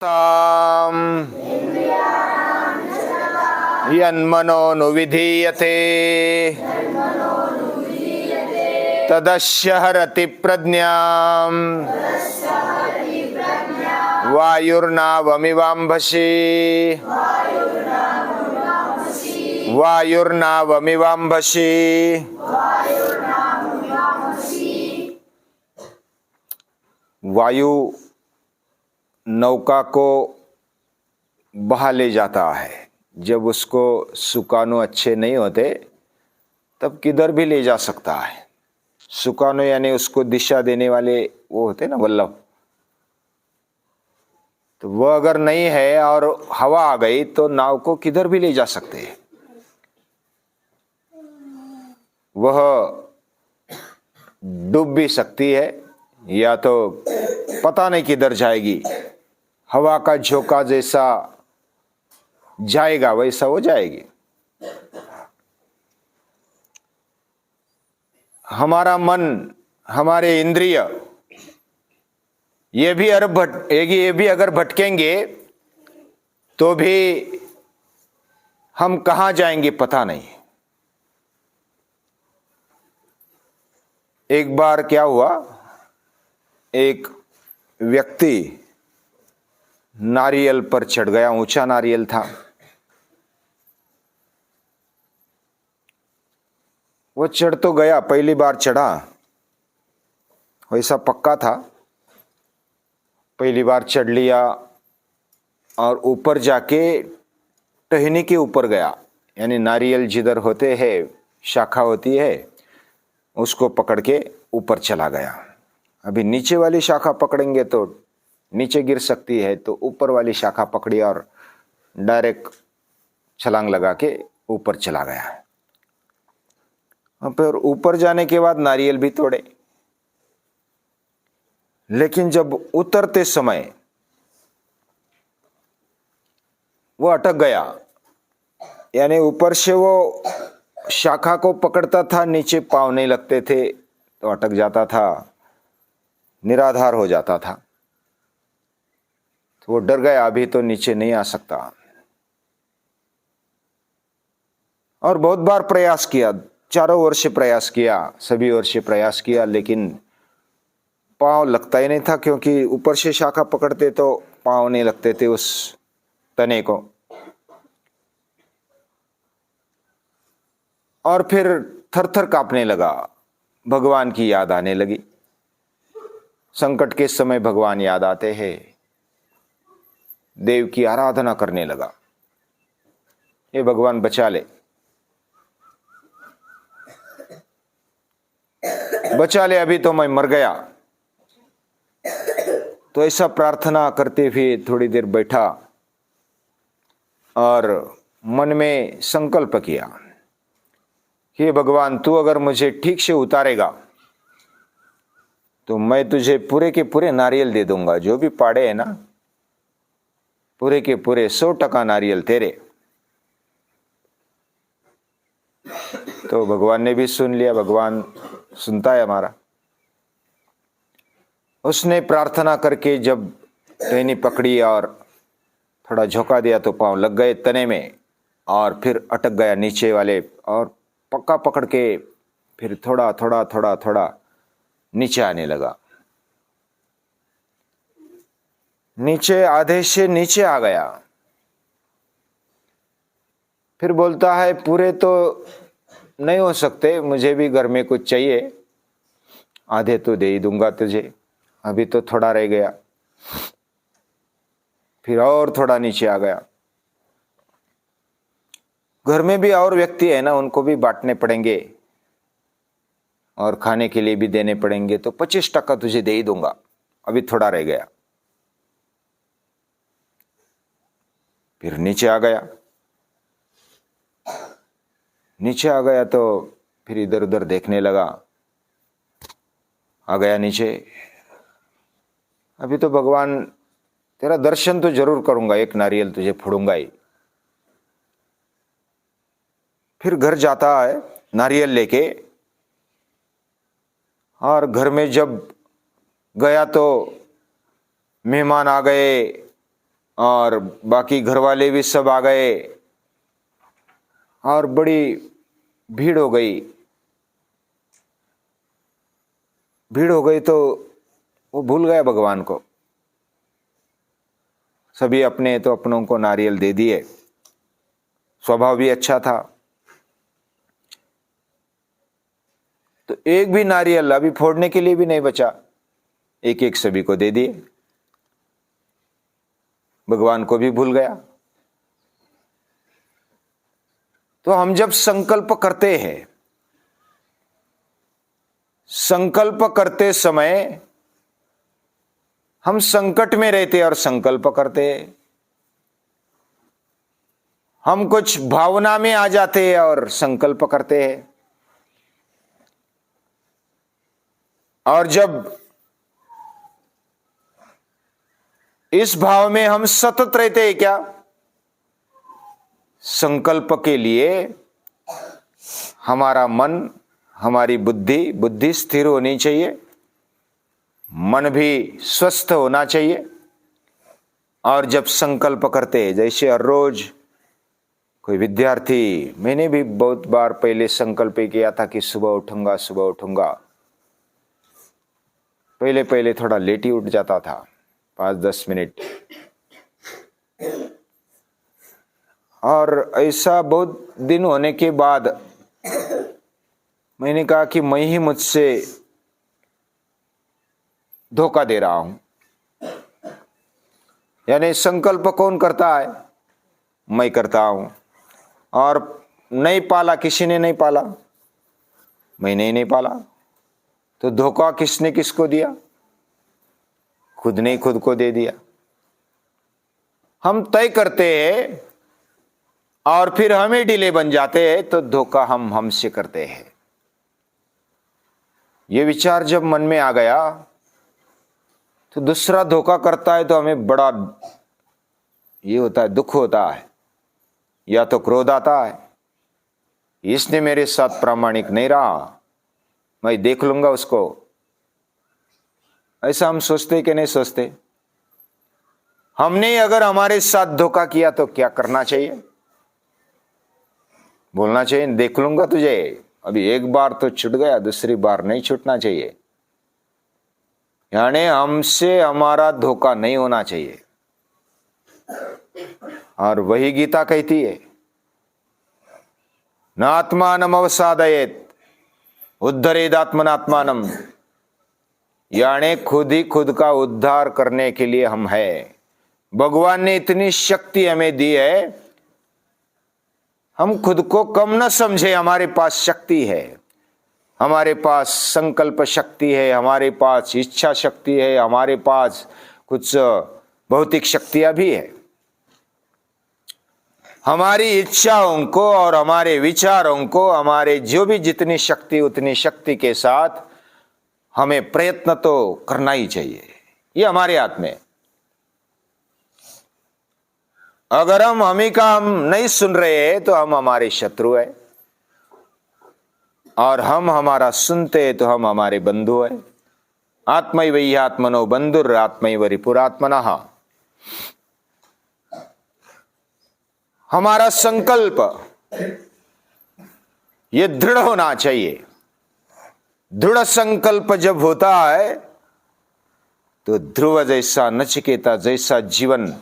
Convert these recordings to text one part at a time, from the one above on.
ताम यन्मनोनुविधीयते तदस्य हरति प्रज्ञाम् वायुर्नावमिवाम्भसि वायुर्नावमिवाम्भसि। वायु नौका को बहा ले जाता है। जब उसको सुकानो अच्छे नहीं होते तब किधर भी ले जा सकता है। सुकानो यानी उसको दिशा देने वाले वो होते ना वल्लभ, तो वो अगर नहीं है और हवा आ गई तो नाव को किधर भी ले जा सकते हैं। वह डूब भी सकती है या तो पता नहीं किधर जाएगी। हवा का झोंका जैसा जाएगा वैसा हो जाएगी। हमारा मन, हमारे इंद्रिय ये भी अगर भटकेंगे तो भी हम कहां जाएंगे पता नहीं। एक बार क्या हुआ, एक व्यक्ति नारियल पर चढ़ गया, ऊंचा नारियल था। वो चढ़ तो गया, पहली बार चढ़ा, वैसा पक्का था, पहली बार चढ़ लिया और ऊपर जाके टहनी के ऊपर गया, यानी नारियल जिधर होते हैं शाखा होती है उसको पकड़ के ऊपर चला गया। अभी नीचे वाली शाखा पकड़ेंगे तो नीचे गिर सकती है, तो ऊपर वाली शाखा पकड़ी और डायरेक्ट छलांग लगा के ऊपर चला गया। और फिर ऊपर जाने के बाद नारियल भी तोड़े, लेकिन जब उतरते समय वो अटक गया, यानी ऊपर से वो शाखा को पकड़ता था, नीचे पांव नहीं लगते थे तो अटक जाता था, निराधार हो जाता था। तो वो डर गया, अभी तो नीचे नहीं आ सकता। और बहुत बार प्रयास किया, चारों ओर से प्रयास किया, सभी ओर से प्रयास किया, लेकिन पांव लगता ही नहीं था, क्योंकि ऊपर से शाखा पकड़ते तो पांव नहीं लगते थे उस तने को। और फिर थर-थर कांपने लगा, भगवान की याद आने लगी। संकट के समय भगवान याद आते हैं, देव की आराधना करने लगा, ये भगवान बचा ले, बचा ले, अभी तो मैं मर गया। तो ऐसा प्रार्थना करते हुए थोड़ी देर बैठा और मन में संकल्प किया कि हे भगवान, तू अगर मुझे ठीक से उतारेगा तो मैं तुझे पूरे के पूरे नारियल दे दूंगा, जो भी पाड़े है ना, पूरे के पूरे 100% नारियल तेरे। तो भगवान ने भी सुन लिया, भगवान सुनता है हमारा। उसने प्रार्थना करके जब टहनी पकड़ी और थोड़ा झोंका दिया तो पांव लग गए तने में, और फिर अटक गया नीचे वाले, और पक्का पकड़ के फिर थोड़ा थोड़ा थोड़ा थोड़ा नीचे आने लगा। नीचे आधे से नीचे आ गया। फिर बोलता है पूरे तो नहीं हो सकते, मुझे भी घर में कुछ चाहिए, आधे तो दे ही दूंगा तुझे, अभी तो थोड़ा रह गया। फिर और थोड़ा नीचे आ गया। घर में भी और व्यक्ति है ना, उनको भी बांटने पड़ेंगे और खाने के लिए भी देने पड़ेंगे, तो 25% तुझे दे ही दूंगा, अभी थोड़ा रह गया। फिर नीचे आ गया। नीचे आ गया तो फिर इधर उधर देखने लगा, आ गया नीचे। अभी तो भगवान तेरा दर्शन तो जरूर करूंगा, एक नारियल तुझे फोड़ूंगा ही। फिर घर जाता है नारियल लेके, और घर में जब गया तो मेहमान आ गए, और बाकी घर वाले भी सब आ गए और बड़ी भीड़ हो गई। भीड़ हो गई तो वो भूल गया भगवान को। सभी अपने तो अपनों को नारियल दे दिए। स्वभाव भी अच्छा था, तो एक भी नारियल अभी फोड़ने के लिए भी नहीं बचा, एक एक सभी को दे दिए। भगवान को भी भूल गया। तो हम जब संकल्प करते हैं, संकल्प करते समय हम संकट में रहते और संकल्प करते हैं। हम कुछ भावना में आ जाते हैं और संकल्प करते हैं। और जब इस भाव में हम सतत रहते हैं, क्या संकल्प के लिए हमारा मन, हमारी बुद्धि स्थिर होनी चाहिए, मन भी स्वस्थ होना चाहिए। और जब संकल्प करते हैं, जैसे हर रोज कोई विद्यार्थी, मैंने भी बहुत बार पहले संकल्प किया था कि सुबह उठूंगा, सुबह उठूंगा। पहले पहले थोड़ा लेट ही उठ जाता था, 5-10 मिनट। और ऐसा बहुत दिन होने के बाद मैंने कहा कि मैं ही मुझसे धोखा दे रहा हूं। यानी संकल्प कौन करता है? मैं करता हूं। और नहीं पाला, किसी ने नहीं पाला, मैंने नहीं पाला। तो धोखा किसने किसको दिया? खुद ने खुद को दे दिया। हम तय करते हैं और फिर हमें डिले बन जाते हैं, तो धोखा हम हमसे करते हैं। ये विचार जब मन में आ गया, तो दूसरा धोखा करता है तो हमें बड़ा ये होता है, दुख होता है, या तो क्रोध आता है, इसने मेरे साथ प्रामाणिक नहीं रहा, मैं देख लूंगा उसको। ऐसा हम सोचते कि नहीं सोचते? हमने अगर हमारे साथ धोखा किया तो क्या करना चाहिए? बोलना चाहिए, देख लूंगा तुझे, अभी एक बार तो छूट गया, दूसरी बार नहीं छूटना चाहिए। यानी हमसे हमारा धोखा नहीं होना चाहिए। और वही गीता कहती है, न आत्मानम अवसादयेत उद्धरेदात्मनात्मानम। यानी खुद ही खुद का उद्धार करने के लिए हम है। भगवान ने इतनी शक्ति हमें दी है, हम खुद को कम न समझे। हमारे पास शक्ति है, हमारे पास संकल्प शक्ति है, हमारे पास इच्छा शक्ति है, हमारे पास कुछ भौतिक शक्तियां भी है। हमारी इच्छाओं को और हमारे विचारों को, हमारे जो भी जितनी शक्ति, उतनी शक्ति के साथ हमें प्रयत्न तो करना ही चाहिए। ये हमारे हाथ में। अगर हम हम नहीं सुन रहे हैं तो हम हमारे शत्रु है, और हम हमारा सुनते हैं तो हम हमारे बंधु है। आत्मैव ह्यात्मनो बंधुर आत्मैव रिपुरात्मनः। हमारा संकल्प ये दृढ़ होना चाहिए। दृढ़ संकल्प जब होता है तो ध्रुव जैसा, नचिकेता जैसा जीवन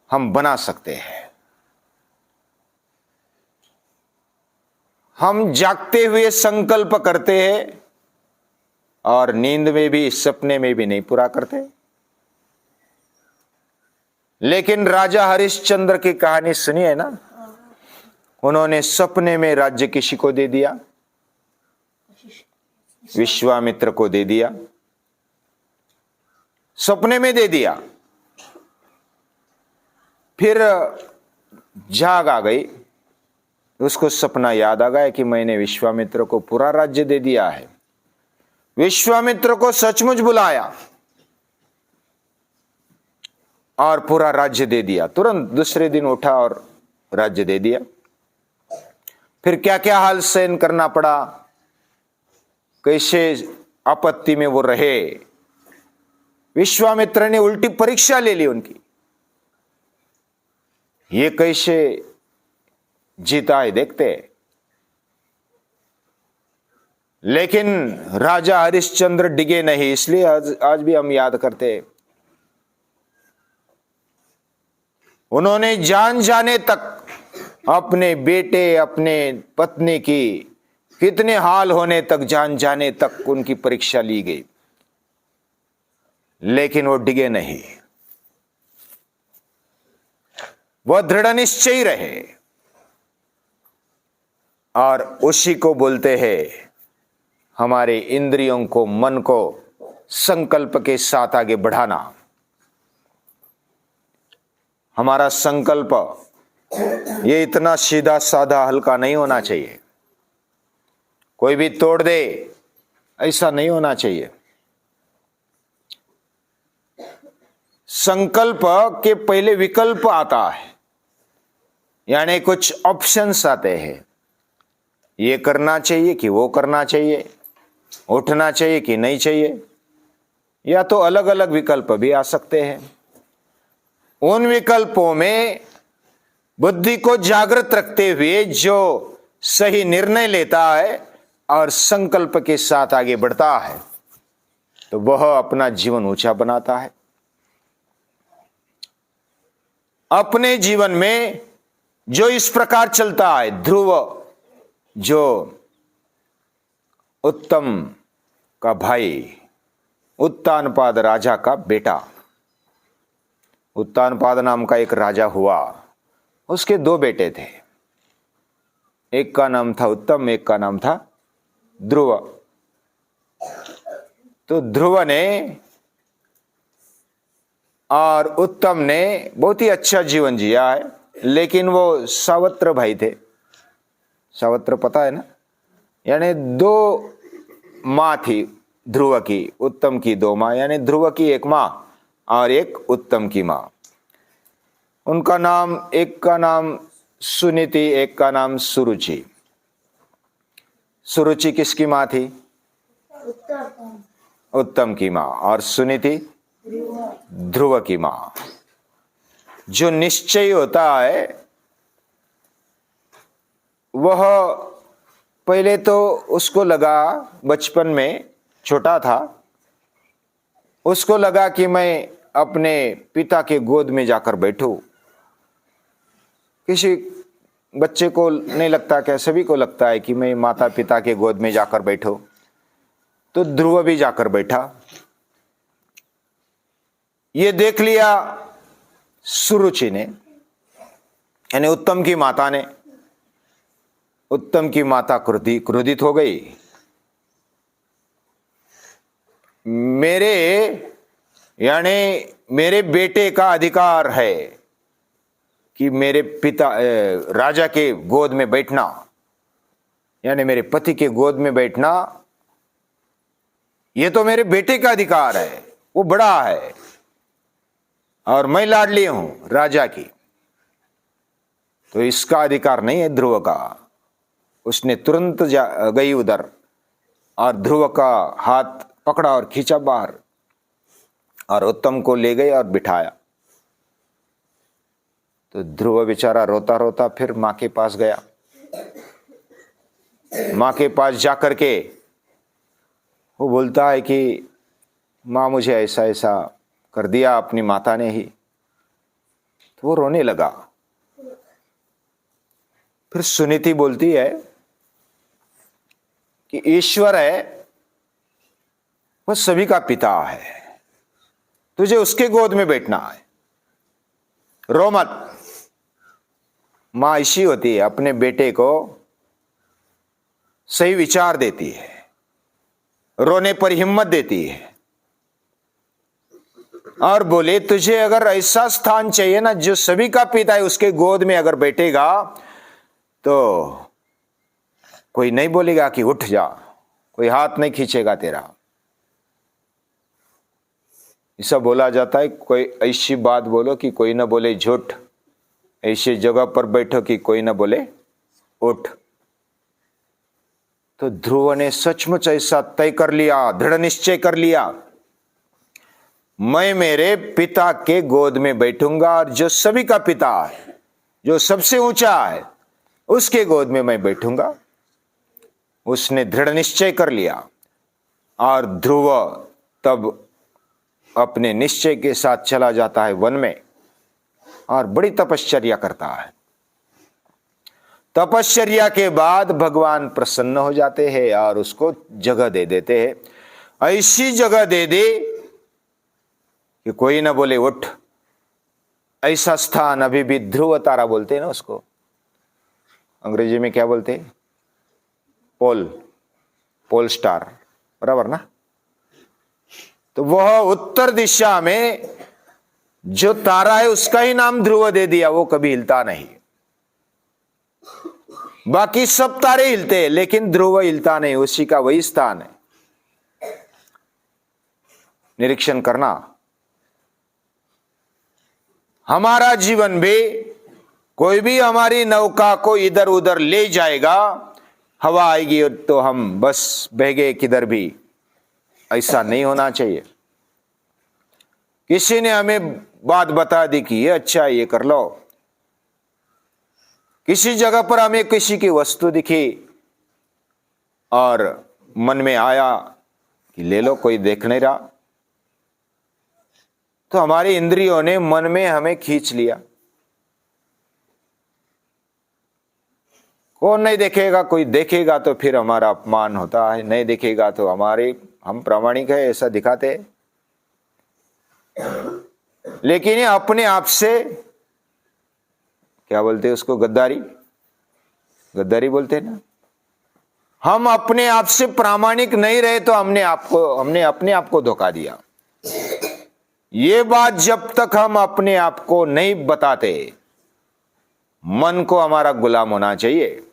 हम बना सकते हैं। हम जागते हुए संकल्प करते हैं और नींद में भी, सपने में भी नहीं पूरा करते। लेकिन राजा हरिश्चंद्र की कहानी सुनी है ना? उन्होंने सपने में राज्य किसी को दे दिया, विश्वामित्र को दे दिया, सपने में दे दिया। फिर जाग आ गई, उसको सपना याद आ गया कि मैंने विश्वामित्र को पूरा राज्य दे दिया है। विश्वामित्र को सचमुच बुलाया और पूरा राज्य दे दिया। तुरंत दूसरे दिन उठा और राज्य दे दिया। फिर क्या क्या हाल सहन करना पड़ा, कैसे आपत्ति में वो रहे। विश्वामित्र ने उल्टी परीक्षा ले ली उनकी। ये कैसे जीता है देखते हैं। लेकिन राजा हरिश्चंद्र डिगे नहीं, इसलिए आज भी हम याद करते हैं। उन्होंने जान जाने तक अपने बेटे, अपने पत्नी की कितने हाल होने तक, जान जाने तक उनकी परीक्षा ली गई, लेकिन वो डिगे नहीं, वह दृढ़ निश्चयी रहे। और उसी को बोलते हैं हमारे इंद्रियों को, मन को संकल्प के साथ आगे बढ़ाना। हमारा संकल्प ये इतना सीधा साधा हल्का नहीं होना चाहिए, कोई भी तोड़ दे ऐसा नहीं होना चाहिए। संकल्प के पहले विकल्प आता है, यानी कुछ ऑप्शंस आते हैं, ये करना चाहिए कि वो करना चाहिए, उठना चाहिए कि नहीं चाहिए, या तो अलग अलग विकल्प भी आ सकते हैं। उन विकल्पों में बुद्धि को जागृत रखते हुए जो सही निर्णय लेता है और संकल्प के साथ आगे बढ़ता है, तो वह अपना जीवन ऊंचा बनाता है। अपने जीवन में जो इस प्रकार चलता है, ध्रुव जो उत्तम का भाई, उत्तानपाद राजा का बेटा, उत्तानपाद नाम का एक राजा हुआ, उसके दो बेटे थे, एक का नाम था उत्तम, एक का नाम था ध्रुव। तो ध्रुव ने और उत्तम ने बहुत ही अच्छा जीवन जिया है, लेकिन वो सावत्र भाई थे। सावत्र पता है ना, यानी दो माँ थी ध्रुव की, उत्तम की दो माँ, यानी ध्रुव की एक माँ और एक उत्तम की माँ। उनका नाम, एक का नाम सुनीति, एक का नाम सुरुचि। सुरुचि किसकी माँ थी? उत्तम की माँ। और सुनीति ध्रुव की माँ। जो निश्चय होता है वह पहले तो उसको लगा, बचपन में छोटा था, उसको लगा कि मैं अपने पिता के गोद में जाकर बैठूं। किसी बच्चे को नहीं लगता क्या? सभी को लगता है कि मैं माता पिता के गोद में जाकर बैठूं। तो ध्रुव भी जाकर बैठा। ये देख लिया सुरुचि ने, यानी उत्तम की माता ने। उत्तम की माता क्रोधित हो गई। मेरे बेटे का अधिकार है कि मेरे पिता राजा के गोद में बैठना, यानी मेरे पति के गोद में बैठना, ये तो मेरे बेटे का अधिकार है, वो बड़ा है और मैं लाडली हूं राजा की, तो इसका अधिकार नहीं है ध्रुव का। उसने तुरंत गई उधर और ध्रुव का हाथ पकड़ा और खींचा बाहर और उत्तम को ले गई और बिठाया। तो ध्रुव बेचारा रोता रोता फिर मां के पास गया। मां के पास जाकर के वो बोलता है कि मां मुझे ऐसा ऐसा कर दिया अपनी माता ने ही। तो वो रोने लगा। फिर सुनीति बोलती है कि ईश्वर है, वह सभी का पिता है, तुझे उसके गोद में बैठना है, रो मत। मां ऐसी होती है, अपने बेटे को सही विचार देती है, रोने पर हिम्मत देती है और बोले तुझे अगर ऐसा स्थान चाहिए ना जो सभी का पिता है, उसके गोद में अगर बैठेगा तो कोई नहीं बोलेगा कि उठ जा, कोई हाथ नहीं खींचेगा तेरा। ऐसा बोला जाता है, कोई ऐसी बात बोलो कि कोई ना बोले झूठ, ऐसी जगह पर बैठो कि कोई ना बोले उठ। तो ध्रुव ने सचमुच ऐसा तय कर लिया, दृढ़ निश्चय कर लिया, मैं मेरे पिता के गोद में बैठूंगा और जो सभी का पिता है जो सबसे ऊंचा है उसके गोद में मैं बैठूंगा। उसने दृढ़ निश्चय कर लिया और ध्रुव तब अपने निश्चय के साथ चला जाता है वन में और बड़ी तपश्चर्या करता है। तपश्चर्या के बाद भगवान प्रसन्न हो जाते हैं और उसको जगह दे देते हैं। ऐसी जगह दे दे कि कोई ना बोले उठ। ऐसा स्थान अभी भी ध्रुव तारा बोलते हैं ना उसको, अंग्रेजी में क्या बोलते हैं? पोल स्टार, बराबर ना। तो वह उत्तर दिशा में जो तारा है उसका ही नाम ध्रुव दे दिया। वो कभी हिलता नहीं, बाकी सब तारे हिलते हैं लेकिन ध्रुव हिलता नहीं, उसी का वही स्थान है। निरीक्षण करना, हमारा जीवन भी कोई भी हमारी नौका को इधर उधर ले जाएगा, हवा आएगी तो हम बस बह गए किधर भी, ऐसा नहीं होना चाहिए। किसी ने हमें बात बता दी कि ये अच्छा है, ये कर लो। किसी जगह पर हमें किसी की वस्तु दिखी और मन में आया कि ले लो, कोई देख नहीं रहा, तो हमारी इंद्रियों ने मन में हमें खींच लिया। कौन नहीं देखेगा, कोई देखेगा तो फिर हमारा अपमान होता है, नहीं देखेगा तो हम प्रामाणिक है ऐसा दिखाते हैं। लेकिन ये अपने आप से क्या बोलते हैं उसको, गद्दारी बोलते हैं ना। हम अपने आप से प्रामाणिक नहीं रहे तो हमने अपने आप को धोखा दिया। ये बात जब तक हम अपने आप को नहीं बताते, मन को हमारा गुलाम होना चाहिए।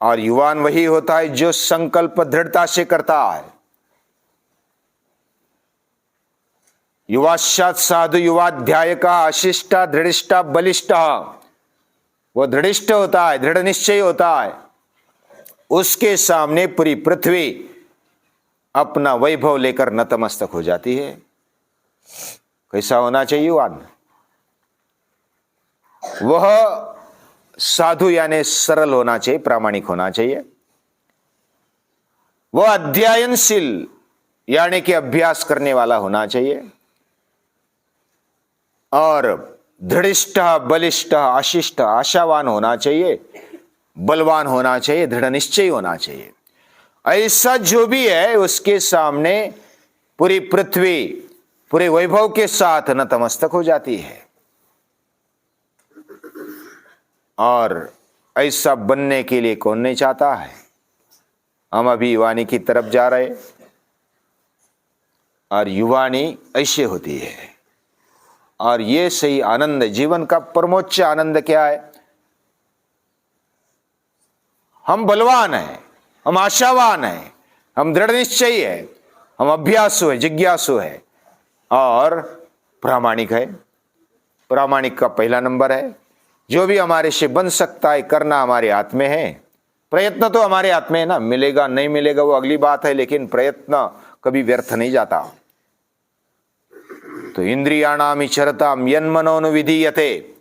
और युवान वही होता है जो संकल्प दृढ़ता से करता है। युवाश्चात साधु युवाध्याय का अशिष्टा दृढ़िष्टा बलिष्ठा, वो दृढ़िष्ठ होता है, दृढ़ निश्चय होता है। उसके सामने पूरी पृथ्वी अपना वैभव लेकर नतमस्तक हो जाती है। कैसा होना चाहिए युवान? वह साधु यानी सरल होना चाहिए, प्रामाणिक होना चाहिए। वह अध्ययनशील यानी कि अभ्यास करने वाला होना चाहिए। और दृढ़िष्ठ बलिष्ठ अशिष्ट आशावान होना चाहिए, बलवान होना चाहिए, दृढ़ निश्चय होना चाहिए। ऐसा जो भी है उसके सामने पूरी पृथ्वी पूरे वैभव के साथ नतमस्तक हो जाती है। और ऐसा बनने के लिए कौन नहीं चाहता है? हम अभी युवानी की तरफ जा रहे, और युवानी ऐसे होती है। और ये सही आनंद, जीवन का परमोच्च आनंद क्या है? हम बलवान हैं, हम आशावान हैं, हम दृढ़ निश्चयी है, हम अभ्यासु है, जिज्ञासु है और प्रामाणिक है। प्रामाणिक का पहला नंबर है। जो भी हमारे से बन सकता है करना हमारे हाथ में है। प्रयत्न तो हमारे हाथ में है ना, मिलेगा नहीं मिलेगा वो अगली बात है, लेकिन प्रयत्न कभी व्यर्थ नहीं जाता। तो इंद्रियाणाम इचरताम यन्मनोनुविधीयते,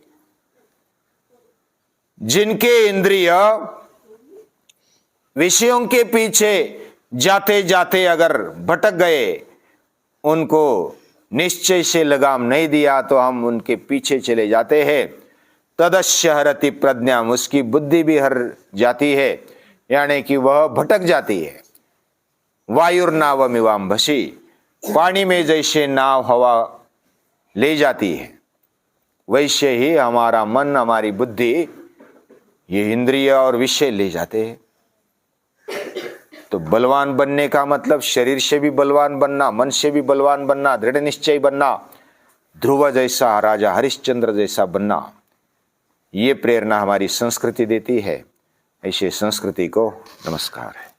जिनके इंद्रिय विषयों के पीछे जाते जाते अगर भटक गए, उनको निश्चय से लगाम नहीं दिया तो हम उनके पीछे चले जाते हैं। तदस्य हरति प्रज्ञा, उसकी बुद्धि भी हर जाती है, यानी कि वह भटक जाती है। वायुर्नावमिवाम भसी, पानी में जैसे नाव हवा ले जाती है, वैसे ही हमारा मन, हमारी बुद्धि, ये इंद्रिय और विषय ले जाते हैं। तो बलवान बनने का मतलब शरीर से भी बलवान बनना, मन से भी बलवान बनना, दृढ़ निश्चय बनना, ध्रुव जैसा, राजा हरिश्चंद्र जैसा बनना। ये प्रेरणा हमारी संस्कृति देती है। ऐसे संस्कृति को नमस्कार है।